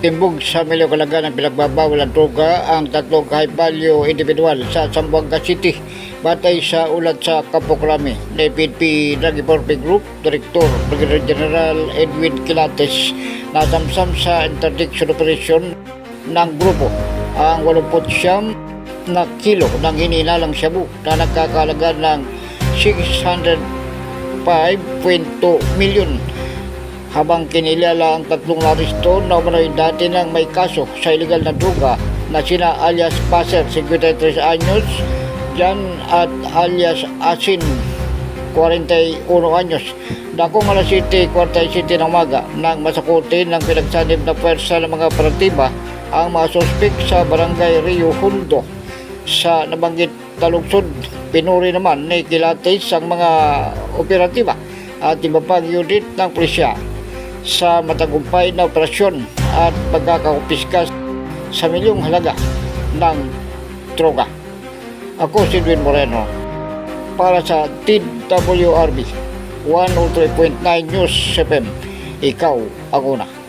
Timbog sa milyo kalaga ng pinagbabawal ng droga ang tatlong high value individual sa Zamboanga City batay sa ulat sa Kapokrami ni PNP Drug Enforcement Group Director Brigadier General Edwin Quilates na samsam sa interdiction operation ng grupo ang 89 na kilo ng hininalang shabu na nagkakalaga ng 605.2 milyon habang kinilala ang tatlong naristo na umano'y dati nang may kaso sa illegal na droga na sina alias Passer, 53 anyos, Jan at alias Asin, 41 anyos. Dakong alas 7:47 ng umaga nang masakutin ng pinagsanib na pwersa ng mga operatiba ang mga suspek sa barangay Rio Hondo sa nabanggit na lungsod. Pinuri naman ni Quilates ang mga operatiba at iba pang unit ng pulisya sa matagumpay na operasyon at pagkakakumpiska sa milyong halaga ng droga. Ako si Edwin Moreno para sa TWRB 103.9 News FM. Ikaw ang una.